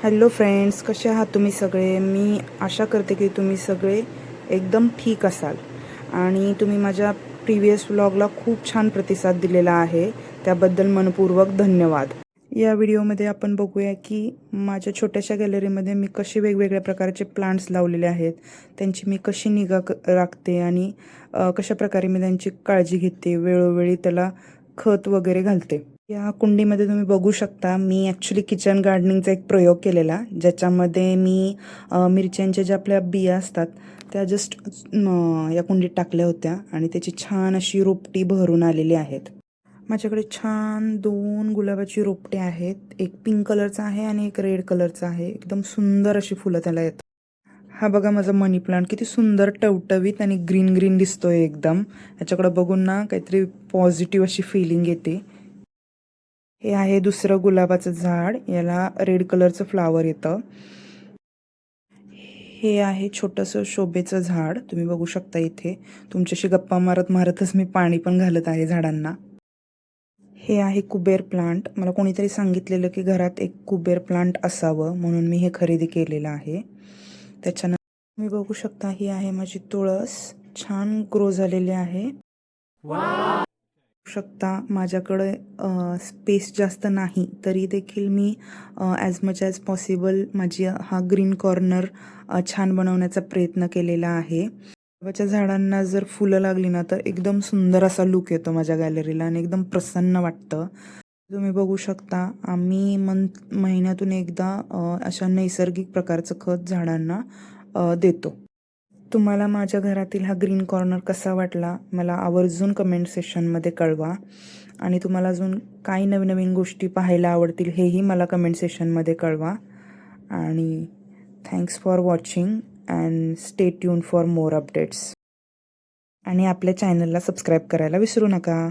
Hello friends, कसे आहात तुम्ही सगळे? मी आशा करते की तुम्ही सगळे एकदम ठीक असाल आणि तुम्ही माझ्या प्रिव्हियस व्लॉगला खूप छान प्रतिसाद दिलेला आहे, त्याबद्दल मनपूर्वक धन्यवाद. या व्हिडिओमध्ये आपण बघूया की माझ्या छोट्याशा गॅलरीमध्ये मी कसे वेगवेगळ्या प्रकारचे प्लांट्स लावलेले आहेत, त्यांची मी कशी निगा राखते आणि कशा प्रकारे मी त्यांची काळजी घेते, वेळोवेळी त्याला खत वगैरे घालते. या कुंडीमध्ये तुम्ही बघू शकता, मी ॲक्च्युली किचन गार्डनिंगचा एक प्रयोग केलेला, ज्याच्यामध्ये मी मिरच्यांच्या ज्या आपल्या बिया असतात त्या जस्ट या कुंडीत टाकल्या होत्या आणि त्याची छान अशी रोपटी बहरून आलेली आहेत. माझ्याकडे छान 2 गुलाबाची रोपटे आहेत, एक पिंक कलरचा आहे आणि एक रेड कलरचा आहे. एकदम सुंदर अशी फुलं त्याला येतात. हा बघा माझा मनी प्लांट किती सुंदर टवटवीत आणि ग्रीन ग्रीन दिसतोय एकदम. ह्याच्याकडे बघून ना काहीतरी पॉझिटिव्ह अशी फिलिंग येते. हे आहे दुसरं गुलाबाचं झाड, याला रेड कलरचं फ्लावर येतं. हे आहे छोटंसं शोभेचं झाड, तुम्ही बघू शकता इथे. तुमच्याशी गप्पा मारत मारतच मी पाणी पण घालत आहे झाडांना. हे आहे कुबेर प्लांट. मला कोणीतरी सांगितलेलं की घरात एक कुबेर प्लांट असावं, म्हणून मी हे खरेदी केलेलं आहे. त्याच्यानंतर तुम्ही बघू शकता, ही आहे माझी तुळस, छान ग्रो झालेली आहे. शकता माझ्याकडे स्पेस जास्त नाही, तरी देखील मी ॲज मच ॲज पॉसिबल माझी हा ग्रीन कॉर्नर छान बनवण्याचा प्रयत्न केलेला आहे. गुलाबाच्या झाडांना जर फुलं लागली ना तर एकदम सुंदर असा लुक येतो माझ्या गॅलरीला आणि एकदम प्रसन्न वाटतं. तुम्ही बघू शकता, आम्ही महिन्यातून एकदा अशा नैसर्गिक प्रकारचं खत झाडांना देतो. तुम्हाला माझ्या घरातील हा ग्रीन कॉर्नर कसा वाटला मला आवर्जून कमेंट सेक्शनमध्ये कळवा आणि तुम्हाला अजून काही नवीन नवीन गोष्टी पाहायला आवडतील हेही मला कमेंट सेक्शनमध्ये कळवा. आणि thanks for watching and stay tune for more updates. आणि आपल्या चॅनलला सबस्क्राईब करायला विसरू नका.